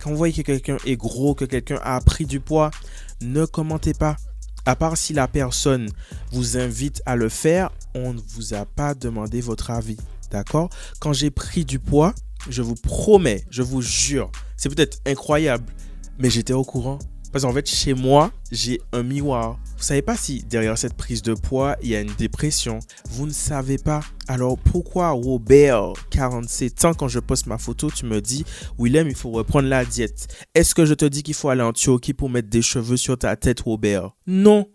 Quand vous voyez que quelqu'un est gros, que quelqu'un a pris du poids, ne commentez pas. À part si la personne vous invite à le faire, on ne vous a pas demandé votre avis. D'accord? Quand j'ai pris du poids, je vous promets, je vous jure, c'est peut-être incroyable, mais j'étais au courant. Parce qu'en fait, chez moi, j'ai un miroir. Vous ne savez pas si derrière cette prise de poids, il y a une dépression. Vous ne savez pas. Alors pourquoi Robert, 47 ans, quand je poste ma photo, tu me dis, Willem, il faut reprendre la diète. Est-ce que je te dis qu'il faut aller en Turquie pour mettre des cheveux sur ta tête, Robert? Non.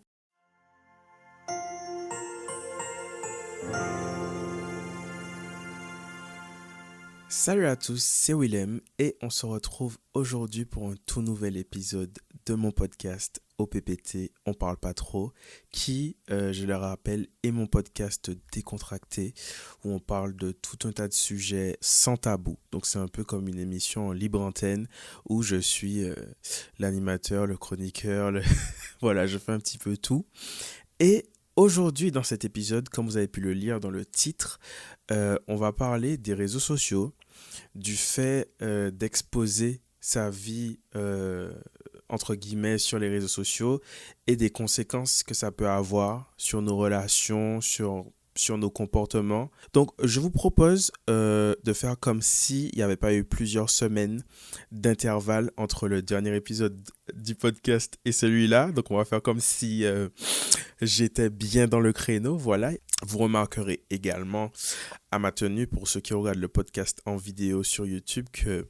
Salut à tous, c'est Willem et on se retrouve aujourd'hui pour un tout nouvel épisode de mon podcast OPPT, On parle pas trop, qui, je le rappelle, est mon podcast décontracté où on parle de tout un tas de sujets sans tabou. Donc c'est un peu comme une émission en libre antenne où je suis l'animateur, le chroniqueur, voilà, je fais un petit peu tout. Et aujourd'hui, dans cet épisode, comme vous avez pu le lire dans le titre, on va parler des réseaux sociaux, du fait d'exposer sa vie, entre guillemets, sur les réseaux sociaux et des conséquences que ça peut avoir sur nos relations, sur nos comportements. Donc, je vous propose de faire comme s'il n'y avait pas eu plusieurs semaines d'intervalle entre le dernier épisode du podcast et celui-là. Donc, on va faire comme si j'étais bien dans le créneau, voilà. Vous remarquerez également à ma tenue, pour ceux qui regardent le podcast en vidéo sur YouTube, que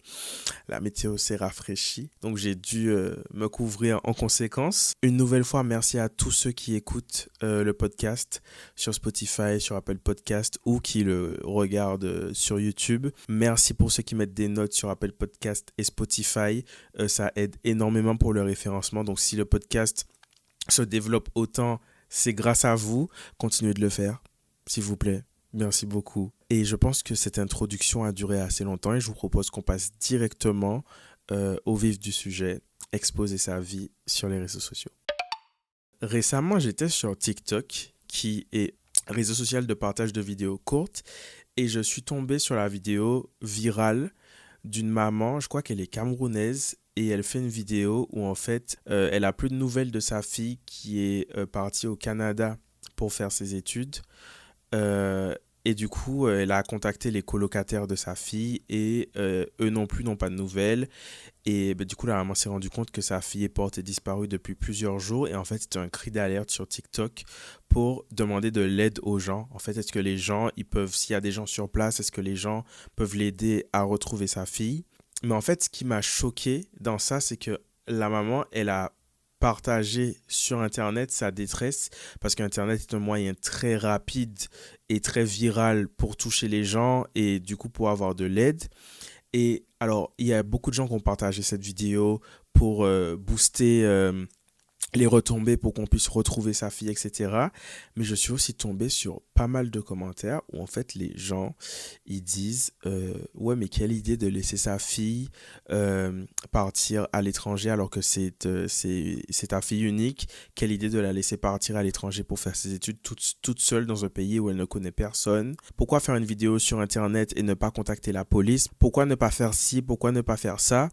la météo s'est rafraîchie. Donc j'ai dû me couvrir en conséquence. Une nouvelle fois, merci à tous ceux qui écoutent le podcast sur Spotify, sur Apple Podcast ou qui le regardent sur YouTube. Merci pour ceux qui mettent des notes sur Apple Podcast et Spotify. Ça aide énormément pour le référencement. Donc si le podcast se développe autant, c'est grâce à vous. Continuez de le faire, s'il vous plaît. Merci beaucoup. Et je pense que cette introduction a duré assez longtemps et je vous propose qu'on passe directement au vif du sujet, exposer sa vie sur les réseaux sociaux. Récemment, j'étais sur TikTok, qui est un réseau social de partage de vidéos courtes, et je suis tombé sur la vidéo virale d'une maman, je crois qu'elle est camerounaise, et elle fait une vidéo où en fait, elle a plus de nouvelles de sa fille qui est partie au Canada pour faire ses études. Et du coup, elle a contacté les colocataires de sa fille et eux non plus n'ont pas de nouvelles. Et du coup, la maman s'est rendue compte que sa fille est portée disparue depuis plusieurs jours. Et en fait, c'était un cri d'alerte sur TikTok pour demander de l'aide aux gens. En fait, est-ce que les gens, s'il y a des gens sur place, est-ce que les gens peuvent l'aider à retrouver sa fille? Mais en fait, ce qui m'a choqué dans ça, c'est que la maman, elle a partagé sur Internet sa détresse parce qu'Internet est un moyen très rapide et très viral pour toucher les gens et du coup pour avoir de l'aide. Et alors, il y a beaucoup de gens qui ont partagé cette vidéo pour booster les retombées pour qu'on puisse retrouver sa fille, etc. Mais je suis aussi tombé sur pas mal de commentaires où en fait les gens, ils disent ouais, mais quelle idée de laisser sa fille partir à l'étranger alors que c'est ta fille unique. Quelle idée de la laisser partir à l'étranger pour faire ses études toute seule dans un pays où elle ne connaît personne. Pourquoi faire une vidéo sur Internet et ne pas contacter la police? Pourquoi ne pas faire ci? Pourquoi ne pas faire ça?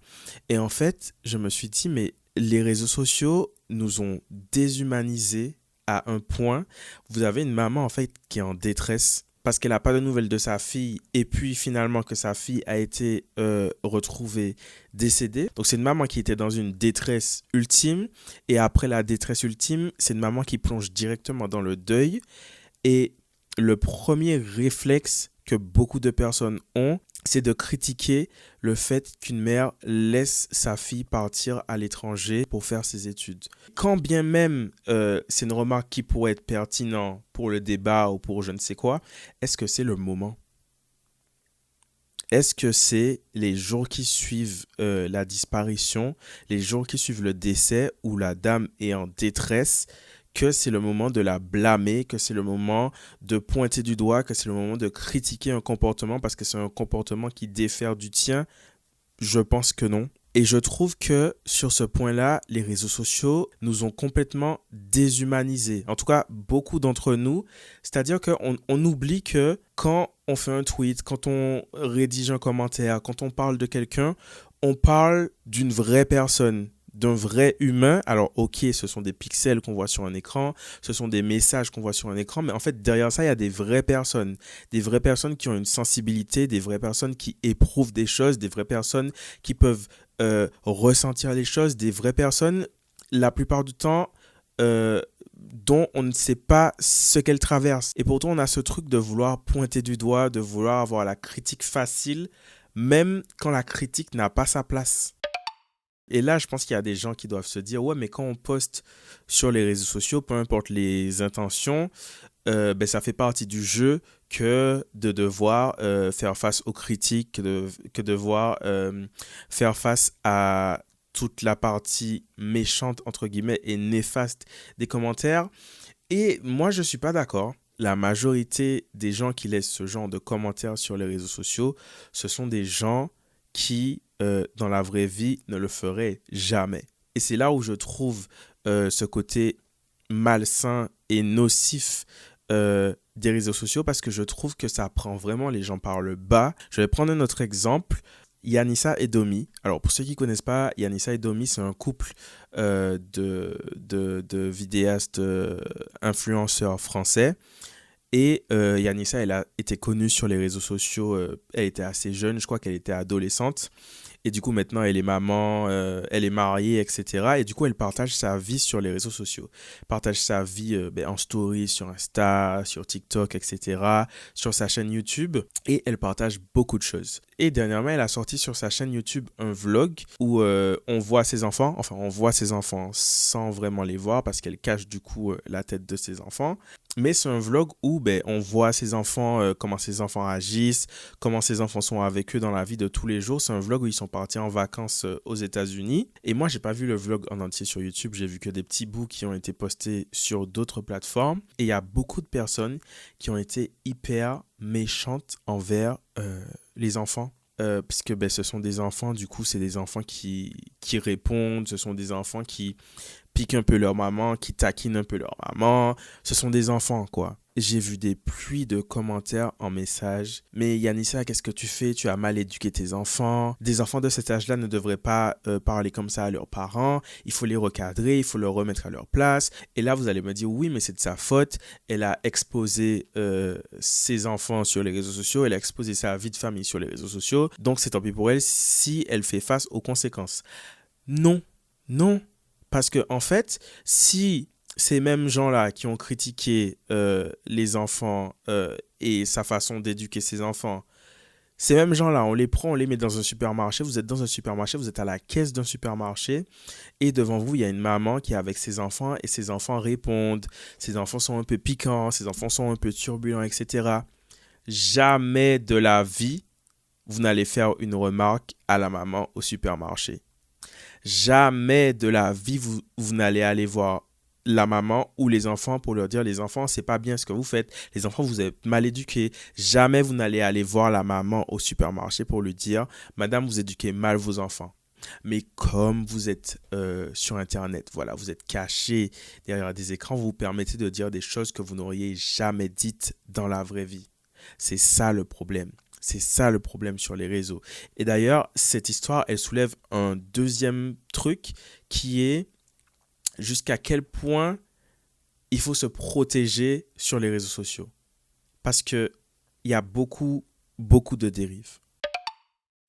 Et en fait, je me suis dit, mais les réseaux sociaux nous ont déshumanisés à un point. Vous avez une maman en fait qui est en détresse parce qu'elle n'a pas de nouvelles de sa fille et puis finalement que sa fille a été retrouvée décédée. Donc c'est une maman qui était dans une détresse ultime et après la détresse ultime, c'est une maman qui plonge directement dans le deuil et le premier réflexe que beaucoup de personnes ont, c'est de critiquer le fait qu'une mère laisse sa fille partir à l'étranger pour faire ses études. Quand bien même c'est une remarque qui pourrait être pertinente pour le débat ou pour je ne sais quoi, est-ce que c'est le moment? Est-ce que c'est les jours qui suivent la disparition, les jours qui suivent le décès où la dame est en détresse, que c'est le moment de la blâmer, que c'est le moment de pointer du doigt, que c'est le moment de critiquer un comportement parce que c'est un comportement qui diffère du tien? Je pense que non. Et je trouve que sur ce point-là, les réseaux sociaux nous ont complètement déshumanisés. En tout cas, beaucoup d'entre nous. C'est-à-dire qu'on oublie que quand on fait un tweet, quand on rédige un commentaire, quand on parle de quelqu'un, on parle d'une vraie personne, d'un vrai humain. Alors, ok, ce sont des pixels qu'on voit sur un écran, ce sont des messages qu'on voit sur un écran, mais en fait, derrière ça, il y a des vraies personnes qui ont une sensibilité, des vraies personnes qui éprouvent des choses, des vraies personnes qui peuvent ressentir les choses, des vraies personnes, la plupart du temps, dont on ne sait pas ce qu'elles traversent. Et pourtant, on a ce truc de vouloir pointer du doigt, de vouloir avoir la critique facile, même quand la critique n'a pas sa place. Et là, je pense qu'il y a des gens qui doivent se dire, ouais, mais quand on poste sur les réseaux sociaux, peu importe les intentions, ça fait partie du jeu que de devoir faire face aux critiques, que devoir faire face à toute la partie méchante, entre guillemets, et néfaste des commentaires. Et moi, je ne suis pas d'accord. La majorité des gens qui laissent ce genre de commentaires sur les réseaux sociaux, ce sont des gens qui, dans la vraie vie, ne le feraient jamais. Et c'est là où je trouve ce côté malsain et nocif des réseaux sociaux, parce que je trouve que ça prend vraiment les gens par le bas. Je vais prendre un autre exemple. Yanissa et Domi. Alors, pour ceux qui ne connaissent pas, Yanissa et Domi, c'est un couple de vidéastes influenceurs français. Et Yanissa, elle a été connue sur les réseaux sociaux. Elle était assez jeune, je crois qu'elle était adolescente. Et du coup, maintenant, elle est maman, elle est mariée, etc. Et du coup, elle partage sa vie sur les réseaux sociaux. Elle partage sa vie en story, sur Insta, sur TikTok, etc. Sur sa chaîne YouTube. Et elle partage beaucoup de choses. Et dernièrement, elle a sorti sur sa chaîne YouTube un vlog où on voit ses enfants. Enfin, on voit ses enfants sans vraiment les voir parce qu'elle cache du coup la tête de ses enfants. Mais c'est un vlog où on voit ses enfants, comment ses enfants agissent, comment ses enfants sont avec eux dans la vie de tous les jours. C'est un vlog où ils sont partis en vacances aux États-Unis. Et moi, j'ai pas vu le vlog en entier sur YouTube. J'ai vu que des petits bouts qui ont été postés sur d'autres plateformes. Et il y a beaucoup de personnes qui ont été hyper méchantes envers les enfants. Puisque ce sont des enfants, du coup, c'est des enfants qui répondent. Ce sont des enfants qui piquent un peu leur maman, qui taquinent un peu leur maman. Ce sont des enfants, quoi. J'ai vu des pluies de commentaires en message. Mais Yanissa, qu'est-ce que tu fais? Tu as mal éduqué tes enfants. Des enfants de cet âge-là ne devraient pas parler comme ça à leurs parents. Il faut les recadrer, il faut leur remettre à leur place. Et là, vous allez me dire, oui, mais c'est de sa faute. Elle a exposé ses enfants sur les réseaux sociaux. Elle a exposé sa vie de famille sur les réseaux sociaux. Donc, c'est tant pis pour elle si elle fait face aux conséquences. Non, non. Parce que, en fait, si ces mêmes gens-là qui ont critiqué les enfants et sa façon d'éduquer ses enfants, ces mêmes gens-là, on les prend, on les met dans un supermarché. Vous êtes dans un supermarché, vous êtes à la caisse d'un supermarché et devant vous, il y a une maman qui est avec ses enfants et ses enfants répondent. Ses enfants sont un peu piquants, ses enfants sont un peu turbulents, etc. Jamais de la vie, vous n'allez faire une remarque à la maman au supermarché. Jamais de la vie, vous n'allez aller voir la maman ou les enfants pour leur dire, les enfants, c'est pas bien ce que vous faites. Les enfants, vous êtes mal éduqués. Jamais vous n'allez aller voir la maman au supermarché pour lui dire, madame, vous éduquez mal vos enfants. Mais comme vous êtes sur Internet, voilà, vous êtes caché derrière des écrans, vous vous permettez de dire des choses que vous n'auriez jamais dites dans la vraie vie. C'est ça le problème. C'est ça le problème sur les réseaux. Et d'ailleurs, cette histoire, elle soulève un deuxième truc qui est jusqu'à quel point il faut se protéger sur les réseaux sociaux. Parce qu'il y a beaucoup de dérives.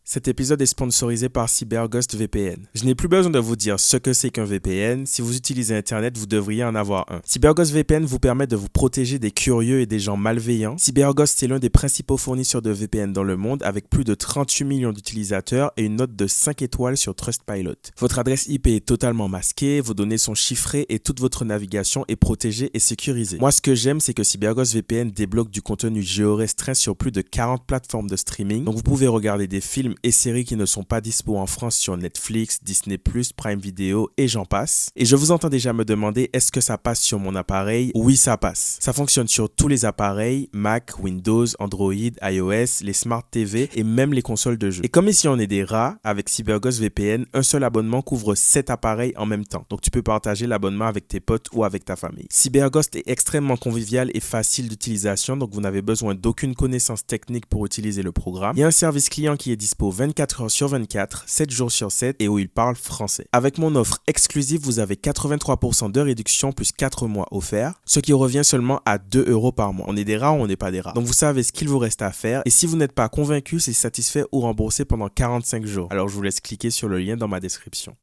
Cet épisode est sponsorisé par CyberGhost VPN. Je n'ai plus besoin de vous dire ce que c'est qu'un VPN. Si vous utilisez Internet, vous devriez en avoir un. CyberGhost VPN vous permet de vous protéger des curieux et des gens malveillants. CyberGhost est l'un des principaux fournisseurs de VPN dans le monde avec plus de 38 millions d'utilisateurs et une note de 5 étoiles sur Trustpilot. Votre adresse IP est totalement masquée, vos données sont chiffrées et toute votre navigation est protégée et sécurisée. Moi, ce que j'aime, c'est que CyberGhost VPN débloque du contenu géorestreint sur plus de 40 plateformes de streaming. Donc, vous pouvez regarder des films et séries qui ne sont pas dispo en France sur Netflix, Disney+, Prime Video et j'en passe. Et je vous entends déjà me demander, est-ce que ça passe sur mon appareil? Oui, ça passe. Ça fonctionne sur tous les appareils, Mac, Windows, Android, iOS, les Smart TV et même les consoles de jeux. Et comme ici on est des rats, avec CyberGhost VPN, un seul abonnement couvre 7 appareils en même temps. Donc tu peux partager l'abonnement avec tes potes ou avec ta famille. CyberGhost est extrêmement convivial et facile d'utilisation, donc vous n'avez besoin d'aucune connaissance technique pour utiliser le programme. Il y a un service client qui est dispo dispo 24 heures sur 24, 7 jours sur 7 et où il parle français. Avec mon offre exclusive, vous avez 83% de réduction plus 4 mois offerts, ce qui revient seulement à 2 euros par mois. On est des rats ou on n'est pas des rats. Donc vous savez ce qu'il vous reste à faire et si vous n'êtes pas convaincu, c'est satisfait ou remboursé pendant 45 jours. Alors je vous laisse cliquer sur le lien dans ma description.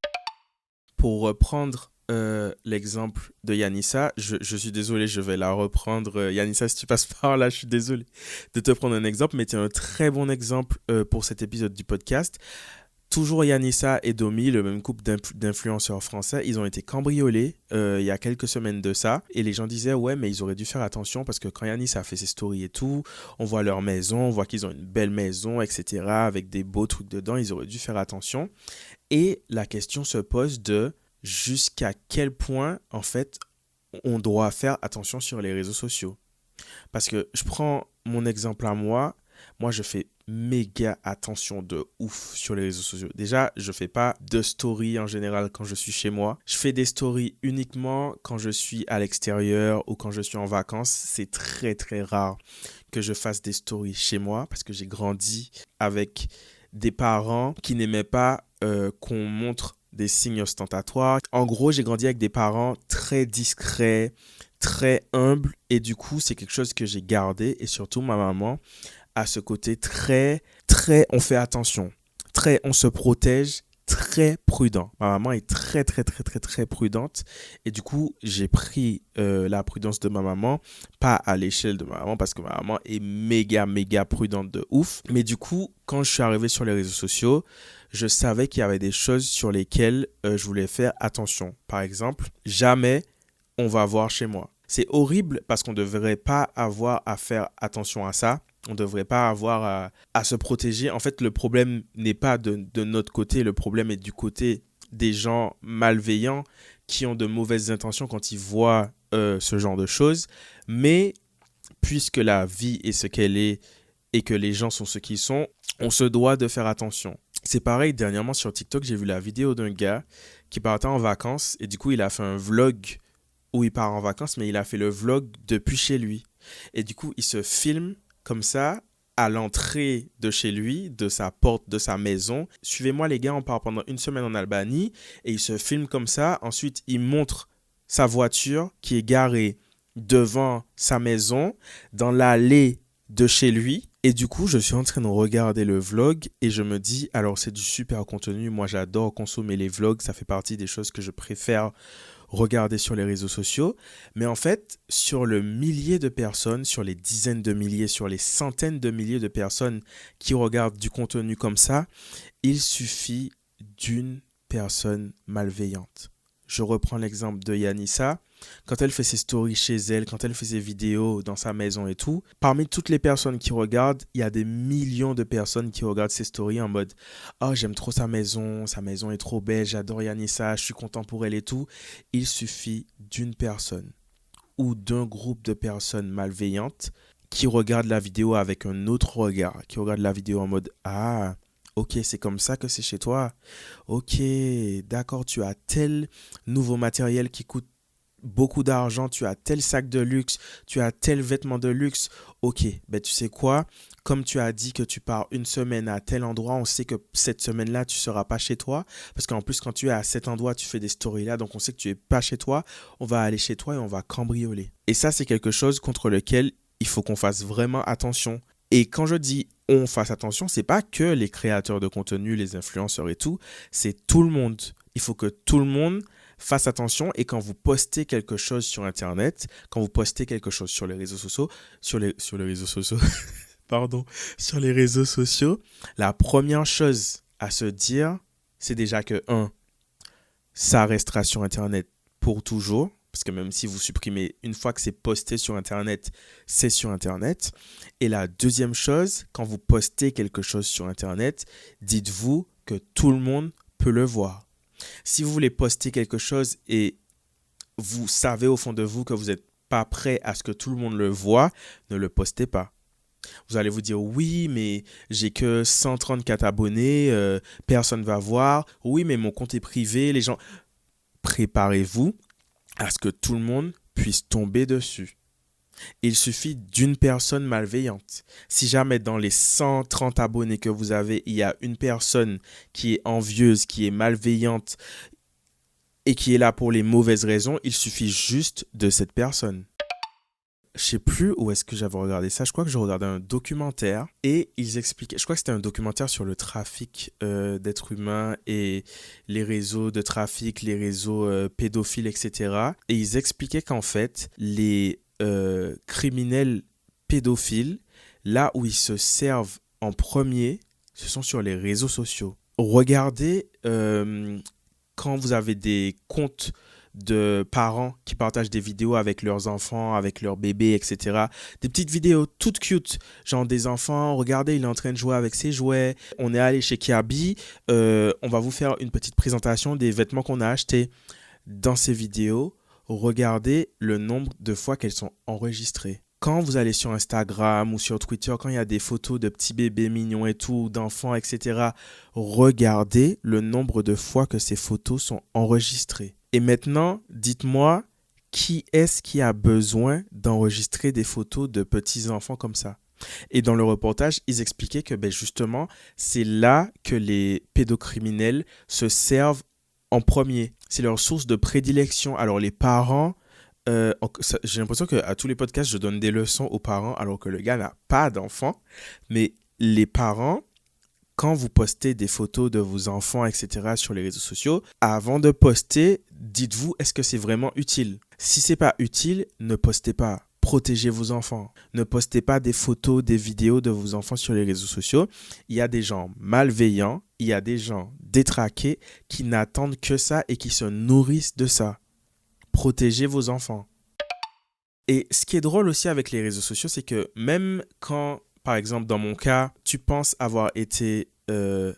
Pour reprendre l'exemple de Yanissa, je suis désolé, je vais la reprendre. Yanissa, si tu passes par là, je suis désolé de te prendre un exemple, mais tu es un très bon exemple pour cet épisode du podcast. Toujours Yanissa et Domi, le même couple d'influenceurs français, ils ont été cambriolés il y a quelques semaines de ça. Et les gens disaient, ouais, mais ils auraient dû faire attention parce que quand Yanissa a fait ses stories et tout, on voit leur maison, on voit qu'ils ont une belle maison, etc. avec des beaux trucs dedans, ils auraient dû faire attention. Et la question se pose de jusqu'à quel point, en fait, on doit faire attention sur les réseaux sociaux. Parce que je prends mon exemple à moi. Moi, je fais méga attention de ouf sur les réseaux sociaux. Déjà, je fais pas de story en général quand je suis chez moi. Je fais des stories uniquement quand je suis à l'extérieur ou quand je suis en vacances. C'est très, très rare que je fasse des stories chez moi parce que j'ai grandi avec des parents qui n'aimaient pas qu'on montre des signes ostentatoires. En gros, j'ai grandi avec des parents très discrets, très humbles et du coup, c'est quelque chose que j'ai gardé et surtout ma maman a ce côté très on fait attention, très on se protège, très prudent. Ma maman est très prudente et du coup, j'ai pris la prudence de ma maman, pas à l'échelle de ma maman parce que ma maman est méga prudente de ouf. Mais du coup, quand je suis arrivé sur les réseaux sociaux, je savais qu'il y avait des choses sur lesquelles je voulais faire attention. Par exemple, jamais on va voir chez moi. C'est horrible parce qu'on ne devrait pas avoir à faire attention à ça. On ne devrait pas avoir à se protéger. En fait, le problème n'est pas de notre côté. Le problème est du côté des gens malveillants qui ont de mauvaises intentions quand ils voient ce genre de choses. Mais puisque la vie est ce qu'elle est et que les gens sont ce qu'ils sont, on se doit de faire attention. C'est pareil, dernièrement sur TikTok, j'ai vu la vidéo d'un gars qui partait en vacances et du coup, il a fait un vlog où il part en vacances, mais il a fait le vlog depuis chez lui. Et du coup, il se filme comme ça à l'entrée de chez lui, de sa porte, de sa maison. Suivez-moi les gars, on part pendant une semaine en Albanie et il se filme comme ça. Ensuite, il montre sa voiture qui est garée devant sa maison dans l'allée de chez lui. Et du coup, je suis en train de regarder le vlog et je me dis, alors c'est du super contenu. Moi, j'adore consommer les vlogs. Ça fait partie des choses que je préfère regarder sur les réseaux sociaux. Mais en fait, sur le millier de personnes, sur les dizaines de milliers, sur les centaines de milliers de personnes qui regardent du contenu comme ça, il suffit d'une personne malveillante. Je reprends l'exemple de Yanissa. Quand elle fait ses stories chez elle, quand elle fait ses vidéos dans sa maison et tout, parmi toutes les personnes qui regardent, il y a des millions de personnes qui regardent ses stories en mode « Oh, j'aime trop sa maison est trop belle, j'adore Yanissa, je suis content pour elle et tout. » Il suffit d'une personne ou d'un groupe de personnes malveillantes qui regardent la vidéo avec un autre regard, qui regardent la vidéo en mode « Ah, ok, c'est comme ça que c'est chez toi. Ok, d'accord, tu as tel nouveau matériel qui coûte beaucoup d'argent, tu as tel sac de luxe, tu as tel vêtement de luxe. Ok, ben tu sais quoi? Comme tu as dit que tu pars une semaine à tel endroit, on sait que cette semaine-là, tu ne seras pas chez toi. Parce qu'en plus, quand tu es à cet endroit, tu fais des stories là, donc on sait que tu n'es pas chez toi. On va aller chez toi et on va cambrioler. Et ça, c'est quelque chose contre lequel il faut qu'on fasse vraiment attention. Et quand je dis on fasse attention, c'est pas que les créateurs de contenu, les influenceurs et tout, c'est tout le monde. Il faut que tout le monde fasse attention et quand vous postez quelque chose sur Internet, quand vous postez quelque chose sur les réseaux sociaux, sur les réseaux sociaux, pardon, sur les réseaux sociaux, la première chose à se dire, c'est déjà que ça restera sur Internet pour toujours. Parce que même si vous supprimez une fois que c'est posté sur Internet, c'est sur Internet. Et la deuxième chose, quand vous postez quelque chose sur Internet, dites-vous que tout le monde peut le voir. Si vous voulez poster quelque chose et vous savez au fond de vous que vous n'êtes pas prêt à ce que tout le monde le voit, ne le postez pas. Vous allez vous dire, oui, mais j'ai que 134 abonnés, personne ne va voir. Oui, mais mon compte est privé, les gens... Préparez-vous à ce que tout le monde puisse tomber dessus. Il suffit d'une personne malveillante. Si jamais dans les 130 abonnés que vous avez, il y a une personne qui est envieuse, qui est malveillante et qui est là pour les mauvaises raisons, il suffit juste de cette personne. Je sais plus où est-ce que j'avais regardé ça. Je crois que je regardais un documentaire et ils expliquaient. Je crois que c'était un documentaire sur le trafic d'êtres humains et les réseaux de trafic, les réseaux pédophiles, etc. Et ils expliquaient qu'en fait, les criminels pédophiles, là où ils se servent en premier, ce sont sur les réseaux sociaux. Regardez quand vous avez des comptes de parents qui partagent des vidéos avec leurs enfants, avec leurs bébés, etc. Des petites vidéos toutes cute, genre des enfants, regardez, il est en train de jouer avec ses jouets, on est allé chez Kiabi, on va vous faire une petite présentation des vêtements qu'on a achetés. Dans ces vidéos, regardez le nombre de fois qu'elles sont enregistrées. Quand vous allez sur Instagram ou sur Twitter, quand il y a des photos de petits bébés mignons et tout, d'enfants, etc., regardez le nombre de fois que ces photos sont enregistrées. Et maintenant, dites-moi, qui est-ce qui a besoin d'enregistrer des photos de petits-enfants comme ça? Et dans le reportage, ils expliquaient que justement, c'est là que les pédocriminels se servent en premier. C'est leur source de prédilection. Alors les parents, j'ai l'impression qu'à tous les podcasts, je donne des leçons aux parents alors que le gars n'a pas d'enfants. Mais les parents, quand vous postez des photos de vos enfants, etc. sur les réseaux sociaux, avant de poster, dites-vous, est-ce que c'est vraiment utile? Si c'est pas utile, ne postez pas. Protégez vos enfants. Ne postez pas des photos, des vidéos de vos enfants sur les réseaux sociaux. Il y a des gens malveillants, il y a des gens détraqués qui n'attendent que ça et qui se nourrissent de ça. Protégez vos enfants. Et ce qui est drôle aussi avec les réseaux sociaux, c'est que même quand, par exemple, dans mon cas, tu penses avoir été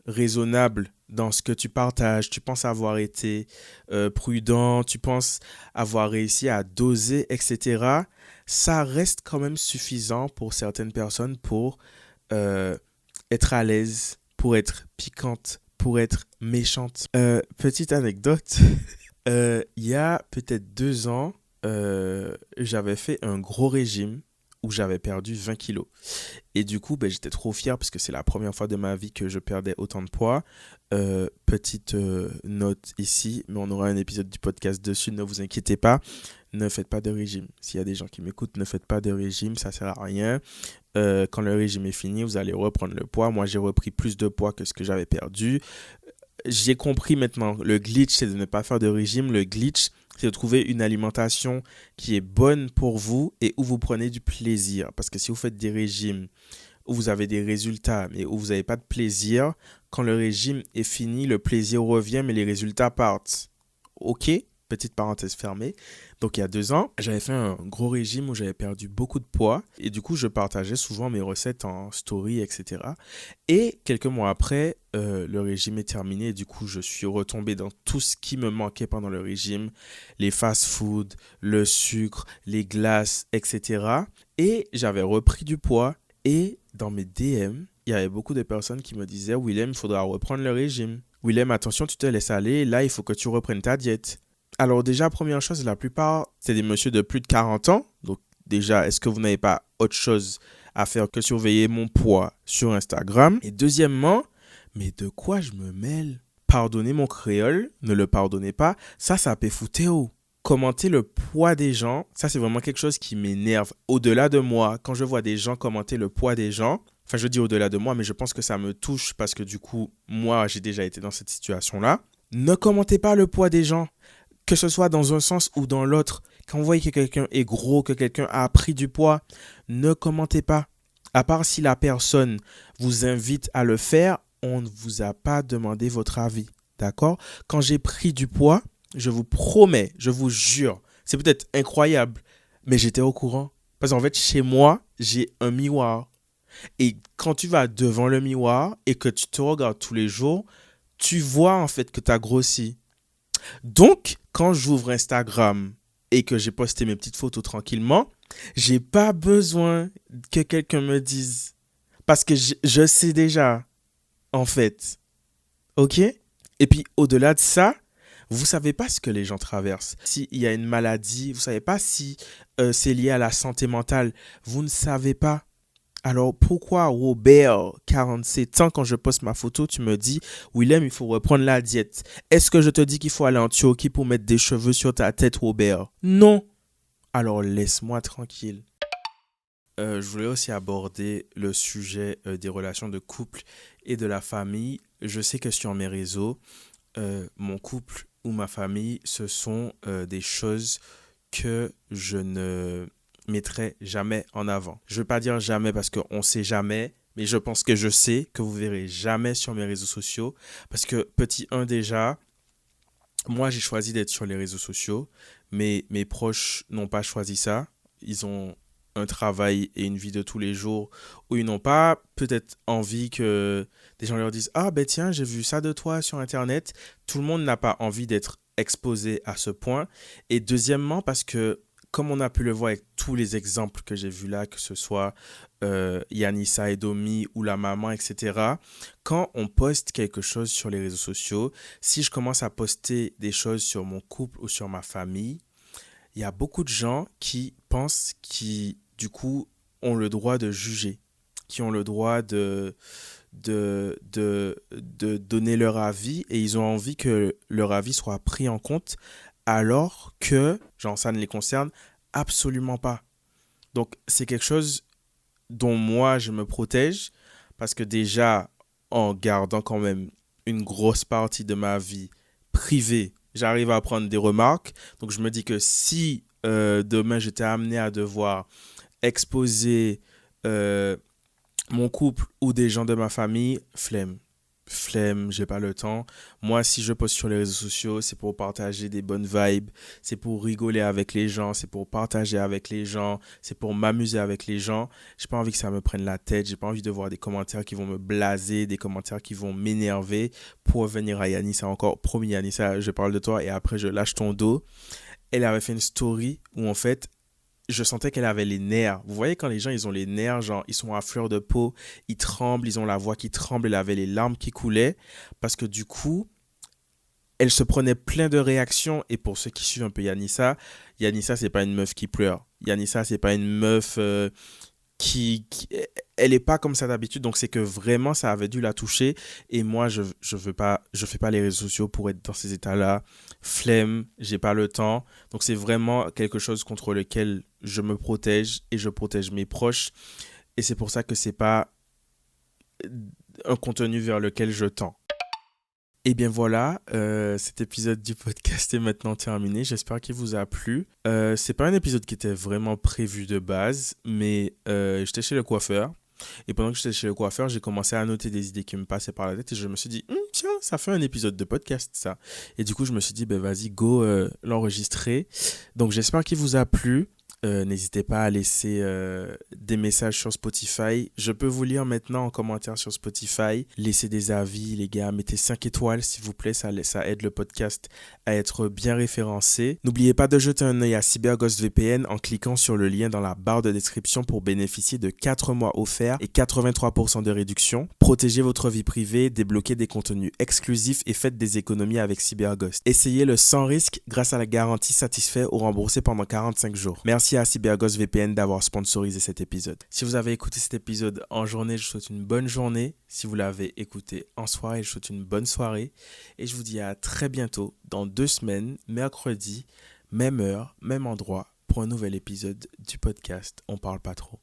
raisonnable dans ce que tu partages, tu penses avoir été prudent, tu penses avoir réussi à doser, etc., ça reste quand même suffisant pour certaines personnes pour être à l'aise, pour être piquante, pour être méchante. Petite anecdote, il y a peut-être 2 ans, j'avais fait un gros régime où j'avais perdu 20 kilos. Et du coup, j'étais trop fier parce que c'est la première fois de ma vie que je perdais autant de poids. Petite note ici, mais on aura un épisode du podcast dessus, ne vous inquiétez pas. Ne faites pas de régime. S'il y a des gens qui m'écoutent, ne faites pas de régime, ça ne sert à rien. Quand le régime est fini, vous allez reprendre le poids. Moi, j'ai repris plus de poids que ce que j'avais perdu. J'ai compris maintenant, le glitch, c'est de ne pas faire de régime. Le glitch, c'est de trouver une alimentation qui est bonne pour vous et où vous prenez du plaisir. Parce que si vous faites des régimes où vous avez des résultats, mais où vous n'avez pas de plaisir, quand le régime est fini, le plaisir revient, mais les résultats partent. Ok ? Petite parenthèse fermée. Donc, il y a 2 ans, j'avais fait un gros régime où j'avais perdu beaucoup de poids. Et du coup, je partageais souvent mes recettes en story, etc. Et quelques mois après, le régime est terminé. Et du coup, je suis retombé dans tout ce qui me manquait pendant le régime. Les fast-food, le sucre, les glaces, etc. Et j'avais repris du poids. Et dans mes DM, il y avait beaucoup de personnes qui me disaient « Willem, il faudra reprendre le régime. Willem, attention, tu te laisses aller. Là, il faut que tu reprennes ta diète. » Alors déjà, première chose, la plupart, c'est des messieurs de plus de 40 ans. Donc déjà, est-ce que vous n'avez pas autre chose à faire que surveiller mon poids sur Instagram? Et deuxièmement, mais de quoi je me mêle? Pardonnez mon créole, ne le pardonnez pas. Ça peut foutre haut. Commenter le poids des gens, ça c'est vraiment quelque chose qui m'énerve. Au-delà de moi, quand je vois des gens commenter le poids des gens, enfin je dis au-delà de moi, mais je pense que ça me touche parce que du coup, moi j'ai déjà été dans cette situation-là. Ne commentez pas le poids des gens. Que ce soit dans un sens ou dans l'autre, quand vous voyez que quelqu'un est gros, que quelqu'un a pris du poids, ne commentez pas. À part si la personne vous invite à le faire, on ne vous a pas demandé votre avis. D'accord? Quand j'ai pris du poids, je vous promets, je vous jure, c'est peut-être incroyable, mais j'étais au courant. Parce qu'en fait, chez moi, j'ai un miroir. Et quand tu vas devant le miroir et que tu te regardes tous les jours, tu vois en fait que tu as grossi. Donc, quand j'ouvre Instagram et que j'ai posté mes petites photos tranquillement, j'ai pas besoin que quelqu'un me dise. Parce que je sais déjà, en fait. Ok? Et puis, au-delà de ça, Vous ne savez pas ce que les gens traversent. S'il y a une maladie, vous ne savez pas si c'est lié à la santé mentale. Vous ne savez pas. Alors pourquoi Robert, 47 ans, quand je poste ma photo, tu me dis, Willem, il faut reprendre la diète. Est-ce que je te dis qu'il faut aller en Turquie pour mettre des cheveux sur ta tête, Robert? Non. Alors laisse-moi tranquille. Je voulais aussi aborder le sujet des relations de couple et de la famille. Je sais que sur mes réseaux, mon couple ou ma famille, ce sont des choses que je ne mettrai jamais en avant. Je ne veux pas dire jamais parce qu'on ne sait jamais, mais je pense que je sais que vous verrez jamais sur mes réseaux sociaux. Parce que petit 1 déjà, moi j'ai choisi d'être sur les réseaux sociaux, mais mes proches n'ont pas choisi ça. Ils ont un travail et une vie de tous les jours où ils n'ont pas peut-être envie que des gens leur disent « Ah ben tiens, j'ai vu ça de toi sur Internet ». Tout le monde n'a pas envie d'être exposé à ce point. Et deuxièmement, parce que comme on a pu le voir avec tous les exemples que j'ai vus là, que ce soit Yanissa et Domi ou la maman, etc., quand on poste quelque chose sur les réseaux sociaux, si je commence à poster des choses sur mon couple ou sur ma famille, il y a beaucoup de gens qui pensent qui, du coup, ont le droit de juger, qui ont le droit de donner leur avis et ils ont envie que leur avis soit pris en compte alors que, genre, ça ne les concerne absolument pas. Donc, c'est quelque chose dont moi, je me protège parce que déjà, en gardant quand même une grosse partie de ma vie privée, j'arrive à prendre des remarques. Donc, je me dis que si demain, j'étais amené à devoir exposer mon couple ou des gens de ma famille, flemme, j'ai pas le temps. Moi, si je poste sur les réseaux sociaux, c'est pour partager des bonnes vibes, c'est pour rigoler avec les gens, c'est pour partager avec les gens, c'est pour m'amuser avec les gens. J'ai pas envie que ça me prenne la tête, j'ai pas envie de voir des commentaires qui vont me blaser, des commentaires qui vont m'énerver. Pour revenir à Yanissa encore, promis Yanissa, je parle de toi et après je lâche ton dos. Elle avait fait une story où en fait, je sentais qu'elle avait les nerfs. Vous voyez quand les gens, ils ont les nerfs, genre, ils sont à fleur de peau, ils tremblent, ils ont la voix qui tremble, elle avait les larmes qui coulaient. Parce que du coup, elle se prenait plein de réactions. Et pour ceux qui suivent un peu Yanissa, c'est pas une meuf qui pleure. Yanissa, c'est pas une meuf qui elle est pas comme ça d'habitude, donc c'est que vraiment ça avait dû la toucher et moi je fais pas les réseaux sociaux pour être dans ces états-là, flemme, j'ai pas le temps, donc c'est vraiment quelque chose contre lequel je me protège et je protège mes proches et c'est pour ça que c'est pas un contenu vers lequel je tends. Et bien voilà, cet épisode du podcast est maintenant terminé. J'espère qu'il vous a plu. C'est pas un épisode qui était vraiment prévu de base, mais j'étais chez le coiffeur. Et pendant que j'étais chez le coiffeur, j'ai commencé à noter des idées qui me passaient par la tête et je me suis dit, tiens, ça fait un épisode de podcast ça. Et du coup, je me suis dit, ben vas-y, go l'enregistrer. Donc j'espère qu'il vous a plu. N'hésitez pas à laisser des messages sur Spotify. Je peux vous lire maintenant en commentaire sur Spotify. Laissez des avis, les gars. Mettez 5 étoiles, s'il vous plaît. Ça aide le podcast à être bien référencé. N'oubliez pas de jeter un œil à CyberGhost VPN en cliquant sur le lien dans la barre de description pour bénéficier de 4 mois offerts et 83% de réduction. Protégez votre vie privée, débloquez des contenus exclusifs et faites des économies avec CyberGhost. Essayez-le sans risque grâce à la garantie satisfait ou remboursée pendant 45 jours. Merci à CyberGhost VPN d'avoir sponsorisé cet épisode. Si vous avez écouté cet épisode en journée, je vous souhaite une bonne journée. Si vous l'avez écouté en soirée, je vous souhaite une bonne soirée. Et je vous dis à très bientôt, dans 2 semaines, mercredi, même heure, même endroit, pour un nouvel épisode du podcast On parle pas trop.